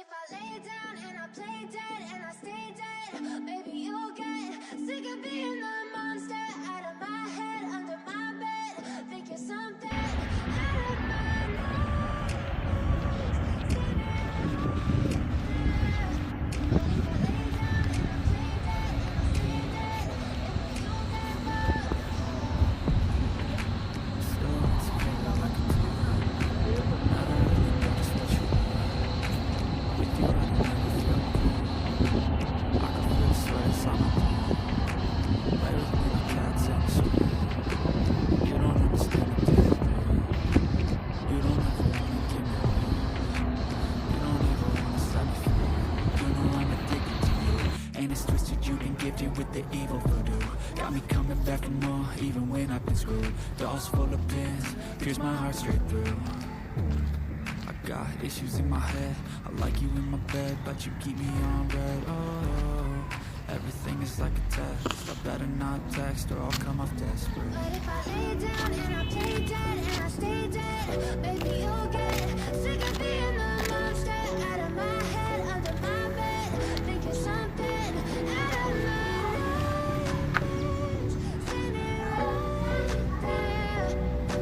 if I lay down and I play dead and I stay dead, maybe you'll get sick of being the monster out of my head, under my bed. Think you're something out of my nightmares. Seen it all there. But if I lay down and I play dead and I stay dead, and will you give up? Still insecure like a tool. Never really know just what you want. With you I don't ever feel cool. I can feel the sweat inside my palm. Play with me like cats in the street. You don't understand the difference. You don't ever wanna give me away. You don't ever wanna set me free. You know I'm addicted to you. And it's twisted, you've been gifted with the evil voodoo. Got me coming back for more, even when I've been screwed. Dolls full of pins, pierce my heart straight through. I got issues in my head, I like you in my bed, but you keep me on red. Oh, everything is like a test. I better not text or I'll come off desperate. But if I lay down and I play dead and I stay dead, maybe you'll get sick of being the monster out of my head, under my bed. Think you're something out of my nightmares. Seen it right there.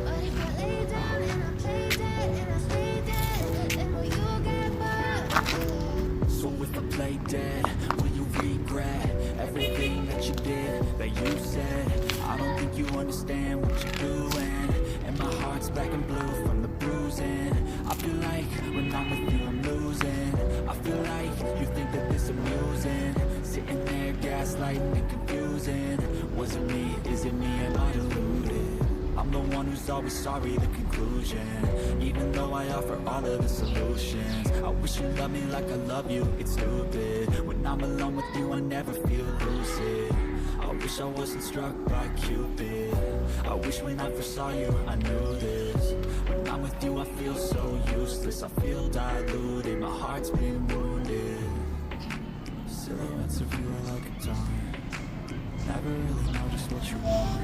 But if I lay down and I play dead and I stay dead, then will you give up? So if I play dead, will you regret everything that you did, that you said? I don't think you understand what you're doing, and my heart's black and blue from the bruising. I feel like when I'm with you I'm losing. I feel like you think that this amusing, sitting there gaslighting and confusing. Was it me? Is it me? Am I deluded? I'm the one who's always sorry, the conclusion. Even though I offer all of the solutions, I wish you loved me like I love you, it's stupid. When I'm alone with you I never feel lucid. I wish I wasn't struck by Cupid. I wish when I first saw you I knew this. When I'm with you I feel so useless, I feel diluted, my heart's been wounded. Silhouettes of you are like a time. Never really know just what you want.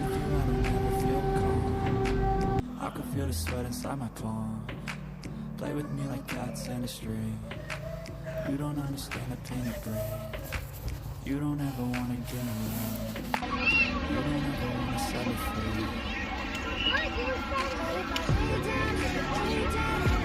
With you I don't ever feel calm. I can feel the sweat inside my palm. Play with me like cats in a string. You don't understand the pain it brings. You don't ever wanna get me. You don't ever wanna set me free. But if I lay down and I play dead